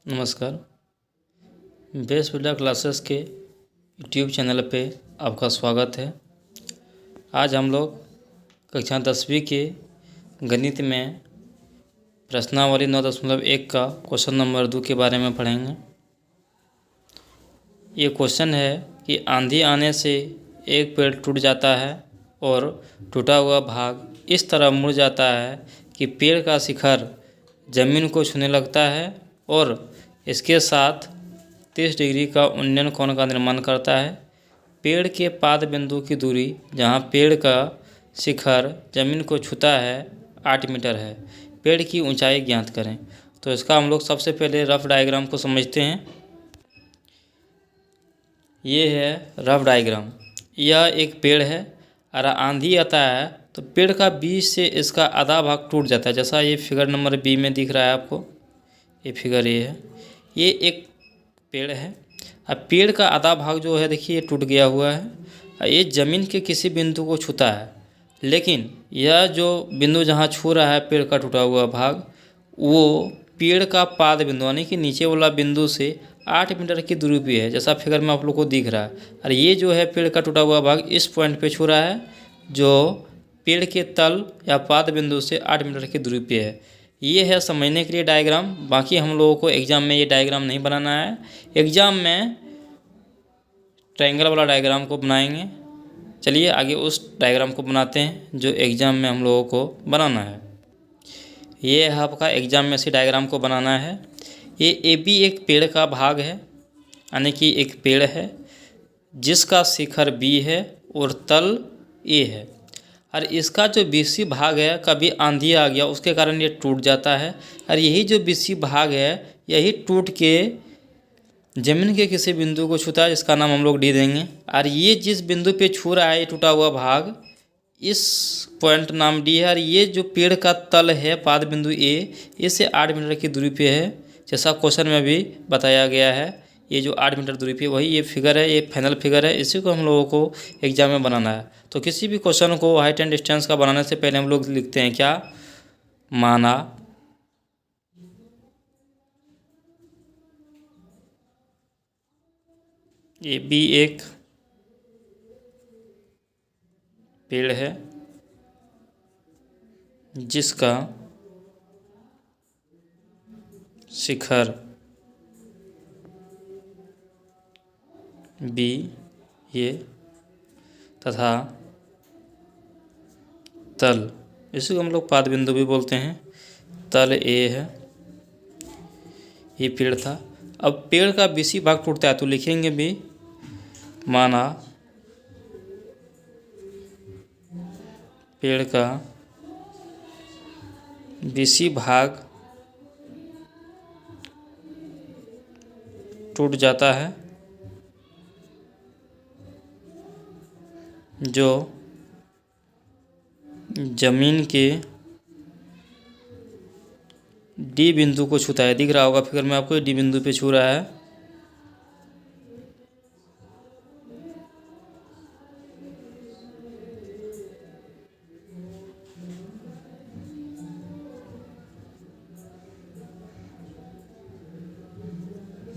नमस्कार। बेस्ट विद्या क्लासेस के YouTube channel पे आपका स्वागत है। आज हम लोग कक्षा 10वीं के गणित में प्रश्नावली 9.1 का क्वेश्चन नंबर 2 के बारे में पढ़ेंगे। ये क्वेश्चन है कि आंधी आने से एक पेड़ टूट जाता है और टूटा हुआ भाग इस तरह मुड़ जाता है कि पेड़ का शिखर जमीन को छूने लगता है और इसके साथ 30 डिग्री का उन्नयन कोण का निर्माण करता है। पेड़ के पाद बिंदु की दूरी जहां पेड़ का शिखर जमीन को छूता है 8 मीटर है। पेड़ की ऊंचाई ज्ञात करें। तो इसका हम लोग सबसे पहले रफ डायग्राम को समझते हैं। ये है रफ डायग्राम। यह एक पेड़ है और आंधी आता है तो पेड़ का बीच से इसका आधा भाग टूट जाता है, जैसा ये फिगर नंबर बी में दिख रहा है आपको। ये फिगर ये है, ये एक पेड़ है। अब पेड़ का आधा भाग जो है देखिए ये टूट गया हुआ है। ये ज़मीन के किसी बिंदु को छूता है, लेकिन यह जो बिंदु जहाँ छू रहा है पेड़ का टूटा हुआ भाग, वो पेड़ का पाद बिंदु यानी कि नीचे वाला बिंदु से 8 मीटर की दूरी पे है, जैसा फिगर में आप लोग को दिख रहा है। और ये जो है पेड़ का टूटा हुआ भाग इस पॉइंट पे छू रहा है, जो पेड़ के तल या पाद बिंदु से 8 मीटर की दूरी पे है। ये है समझने के लिए डायग्राम। बाकी हम लोगों को एग्ज़ाम में ये डायग्राम नहीं बनाना है। एग्ज़ाम में ट्रायंगल वाला डायग्राम को बनाएंगे। चलिए आगे उस डायग्राम को बनाते हैं जो एग्ज़ाम में हम लोगों को बनाना है। ये है आपका एग्ज़ाम में इसी डायग्राम को बनाना है। ये भी एक पेड़ का भाग है, यानी कि एक पेड़ है जिसका शिखर बी है और तल ए है। और इसका जो बीसी भाग है, कभी आंधी आ गया उसके कारण ये टूट जाता है। और यही जो बीसी भाग है यही टूट के जमीन के किसी बिंदु को छूता है, जिसका नाम हम लोग डी देंगे। और ये जिस बिंदु पे छू रहा है ये टूटा हुआ भाग, इस पॉइंट नाम डी है। और ये जो पेड़ का तल है पाद बिंदु ए, इससे 8 मीटर की दूरी पे है, जैसा क्वेश्चन में भी बताया गया है। ये जो 8 मीटर दूरी पे वही ये फिगर है, ये फाइनल फिगर है। इसी को हम लोगों को एग्जाम में बनाना है। तो किसी भी क्वेश्चन को हाइट एंड डिस्टेंस का बनाने से पहले हम लोग लिखते हैं क्या, माना ये भी एक पेड़ है जिसका शिखर बी ये तथा तल, इसी को हम लोग पाद बिंदु भी बोलते हैं, तल ए है। ये पेड़ था। अब पेड़ का बीसी भाग टूटता है तो लिखेंगे भी, माना पेड़ का बीसी भाग टूट जाता है जो जमीन के डी बिंदु को छूता है। दिख रहा होगा फिगर में आपको, डी बिंदु पे छू रहा है।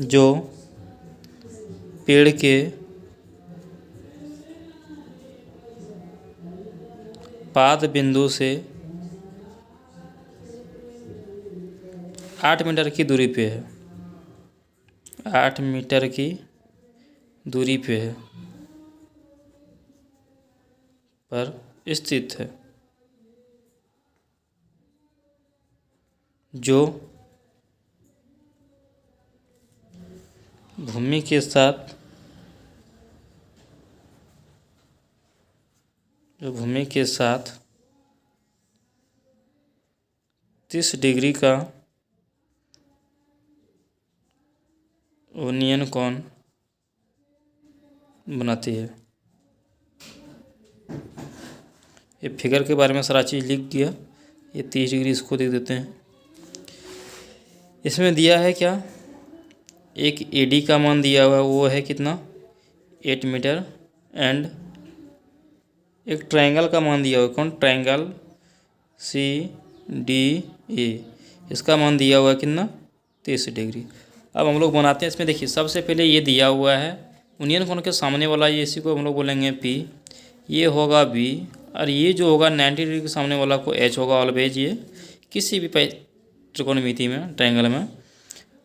जो पेड़ के पाद बिंदु से 8 मीटर की दूरी पे है, 8 मीटर की दूरी पे है पर स्थित है, जो भूमि के साथ 30 डिग्री का उन्नयन कोण बनाती है। ये फिगर के बारे में सारा चीज़ लिख दिया। ये 30 डिग्री इसको दे देते हैं। इसमें दिया है क्या, एक एडी का मान दिया हुआ है, वो है कितना 8 मीटर। एंड एक ट्रायंगल का मान दिया हुआ है, कौन, ट्रायंगल सी डी ए, इसका मान दिया हुआ है कितना 30 डिग्री। अब हम लोग बनाते हैं इसमें। देखिए सबसे पहले ये दिया हुआ है यूनियन कोण के सामने वाला, ये इसी को हम लोग बोलेंगे P, ये होगा B, और ये जो होगा 90 डिग्री के सामने वाला को H होगा ऑलवेज, ये किसी भी त्रिकोणमिति में ट्रायंगल में।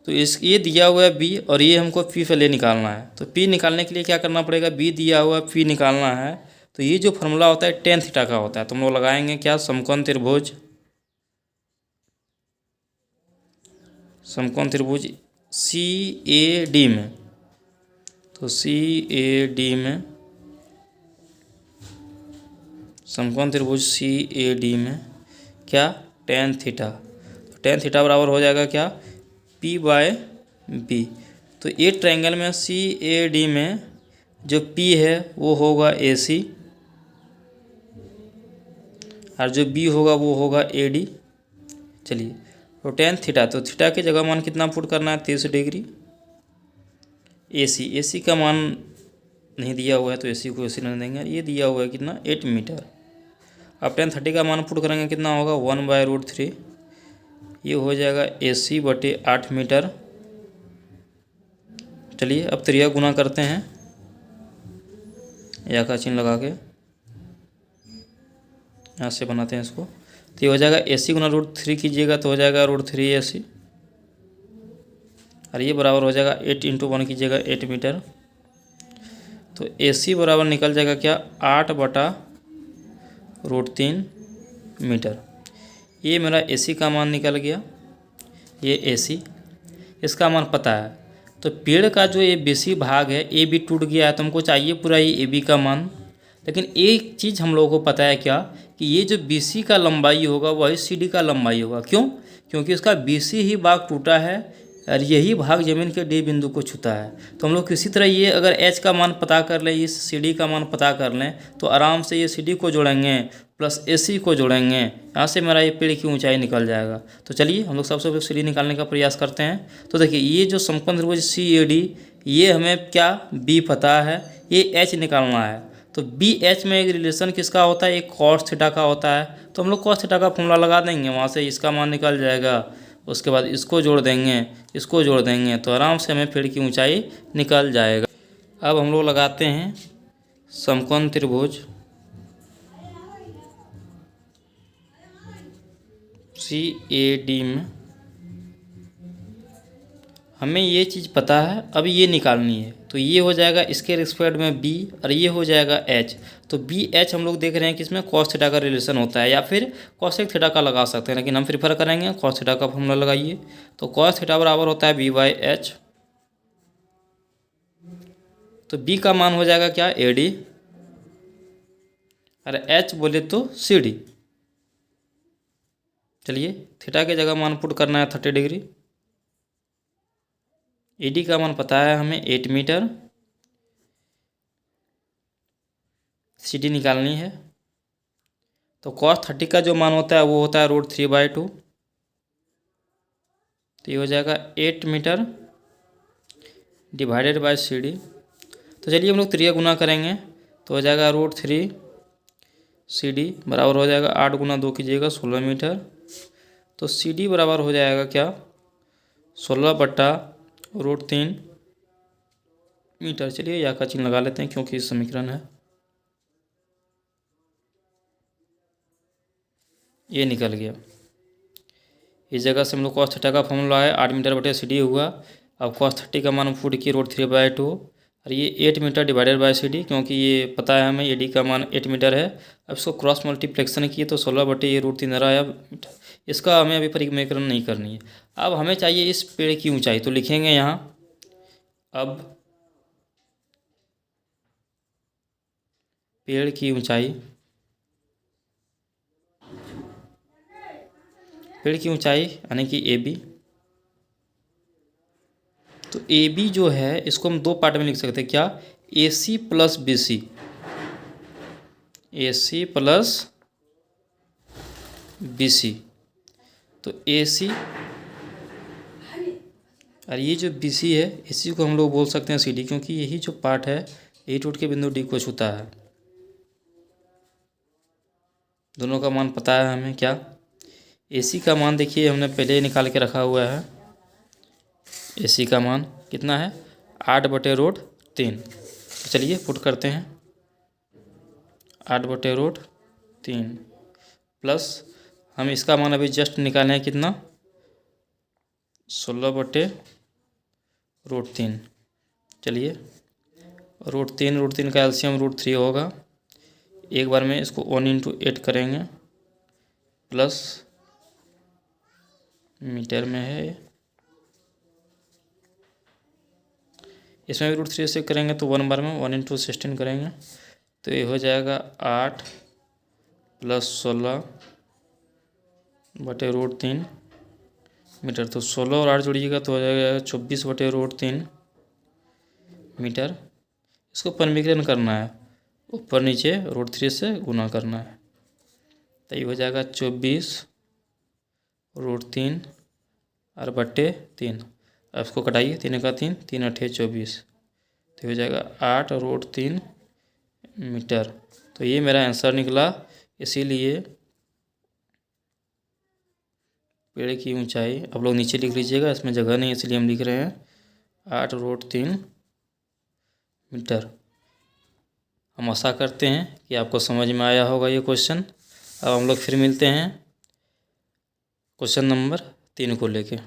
तो ये दिया हुआ है B और ये हमको P पहले निकालना है। तो P निकालने के लिए क्या करना पड़ेगा, B दिया हुआ है, P निकालना है। तो ये जो फॉर्मूला होता है tan थीटा का होता है। तो हम लोग लगाएंगे क्या, समकोण त्रिभुज CAD में, तो CAD में समकोण त्रिभुज CAD में क्या, tan थीटा। तो tan थीटा बराबर हो जाएगा क्या, P/B। तो ये ट्रायंगल में CAD में जो P है वो होगा AC और जो B होगा वो होगा AD। चलिए, तो tan थीटा, तो थीटा की जगह मान कितना पुट करना है, 30 डिग्री। AC का मान नहीं दिया हुआ है तो AC को AC नहीं देंगे। ये दिया हुआ है कितना, 8 मीटर। अब tan 30 का मान पुट करेंगे कितना होगा, 1/√3। ये हो जाएगा AC/8 मीटर। चलिए अब त्रिया गुना करते हैं, या का चिन्ह लगा के यहाँ से बनाते हैं इसको। तो ये हो जाएगा AC गुना √3 कीजिएगा तो हो जाएगा √3 AC, और ये बराबर हो जाएगा 8 × 1 कीजिएगा 8 मीटर। तो AC बराबर निकल जाएगा क्या, 8/√3 मीटर। ये मेरा AC का मान निकल गया, ये AC, इसका मान पता है। तो पेड़ का जो ये BC भाग है AB टूट गया है, तो हमको चाहिए पूरा ये AB का मान। लेकिन एक चीज़ हम लोगों को पता है क्या, कि ये जो BC का लंबाई होगा वही CD का लंबाई होगा। क्यों, क्योंकि इसका BC ही भाग टूटा है और यही भाग जमीन के D बिंदु को छूता है। तो हम लोग किसी तरह ये अगर H का मान पता कर लें, इस CD का मान पता कर लें, तो आराम से ये CD को जोड़ेंगे प्लस AC को जोड़ेंगे, यहाँ से मेरा ये पेड़ की ऊंचाई निकल जाएगा। तो चलिए हम लोग सबसे पहले CD निकालने का प्रयास करते हैं। तो देखिए ये जो समकोण त्रिभुज CAD, ये हमें क्या B पता है, ये H निकालना है। तो BH में एक रिलेशन किसका होता है, एक cos थीटा का होता है। तो हम लोग cos थीटा का फॉर्मूला लगा देंगे, वहाँ से इसका मान निकल जाएगा। उसके बाद इसको जोड़ देंगे, इसको जोड़ देंगे, तो आराम से हमें पेड़ की ऊंचाई निकल जाएगा। अब हम लोग लगाते हैं समकोण त्रिभुज CAD में। हमें ये चीज़ पता है, अब ये निकालनी है। तो ये हो जाएगा इसके रिस्पेक्ट में B और ये हो जाएगा H। तो BH हम लोग देख रहे हैं कि इसमें cos थीटा का रिलेशन होता है, या फिर cosec थीटा का लगा सकते हैं, लेकिन हम प्रीफर करेंगे cos थीटा का फॉर्मूला लगाइए। तो cos थीटा बराबर होता है B/H। तो B का मान हो जाएगा क्या, AD, और H बोले तो CD। चलिए थीटा की जगह मान पुट करना है 30 डिग्री। AD का मान पता है हमें 8 मीटर। CD निकालनी है। तो cos 30 का जो मान होता है वो होता है √3/2। तो ये हो जाएगा 8 मीटर डिवाइडेड बाय CD। तो चलिए हम लोग त्रिया गुना करेंगे, तो हो जाएगा √3 CD बराबर हो जाएगा 8 × 2 कीजिएगा 16 मीटर। तो CD बराबर हो जाएगा क्या, 16/√3 मीटर। चलिए या का चिन्ह लगा लेते हैं क्योंकि समीकरण है, ये निकल गया। इस जगह से हम लोग cos थीटा का फॉर्मूला है 8 मीटर/CD हुआ। अब cos 30 का मान पुट किए √3/2, और ये 8 मीटर डिवाइडेड बाय CD, क्योंकि ये पता है हमें AD का मान 8 मीटर है। अब इसको क्रॉस मल्टीप्लेक्शन किए तो 16/√3 आया मीटर। इसका हमें अभी परिमेयकरण नहीं करनी है। अब हमें चाहिए इस पेड़ की ऊंचाई, तो लिखेंगे यहाँ अब पेड़ की ऊंचाई, पेड़ की ऊंचाई यानी कि AB। तो AB जो है इसको हम दो पार्ट में लिख सकते हैं, क्या, AC plus BC, AC plus BC। तो AC और ये जो BC है इसी को हम लोग बोल सकते हैं CD, क्योंकि यही जो पार्ट है यही टूट के बिंदु D को छूता है। दोनों का मान पता है हमें, क्या, AC का मान देखिए हमने पहले ही निकाल के रखा हुआ है, AC का मान कितना है 8/√3। तो चलिए पुट करते हैं 8/√3 प्लस हम इसका मान अभी जस्ट निकाले हैं कितना 16/√3। चलिए √3 का एलसीएम √3 होगा। एक बार में इसको 1 × 8 करेंगे प्लस मीटर में है, इसमें भी √3 से करेंगे तो 1 बार में 1 × 16 करेंगे तो ये हो जाएगा 8 + 16/√3 मीटर। तो 16 और 8 जोड़िएगा तो हो जाएगा 24/√3 मीटर। इसको परमीकरण करना है, ऊपर नीचे √3 से गुना करना है तो ये हो जाएगा 24/√3 और बट्टे 3। अब इसको कटाइए 3 का 3, 3 × 8 = 24 तो हो जाएगा 8/√3 मीटर। तो ये मेरा आंसर निकला। इसीलिए पेड़ की ऊंचाई आप लोग नीचे लिख लीजिएगा, इसमें जगह नहीं है इसलिए हम लिख रहे हैं 8/√3 मीटर। हम आशा करते हैं कि आपको समझ में आया होगा ये क्वेश्चन। अब हम लोग फिर मिलते हैं क्वेश्चन नंबर 3 को लेके।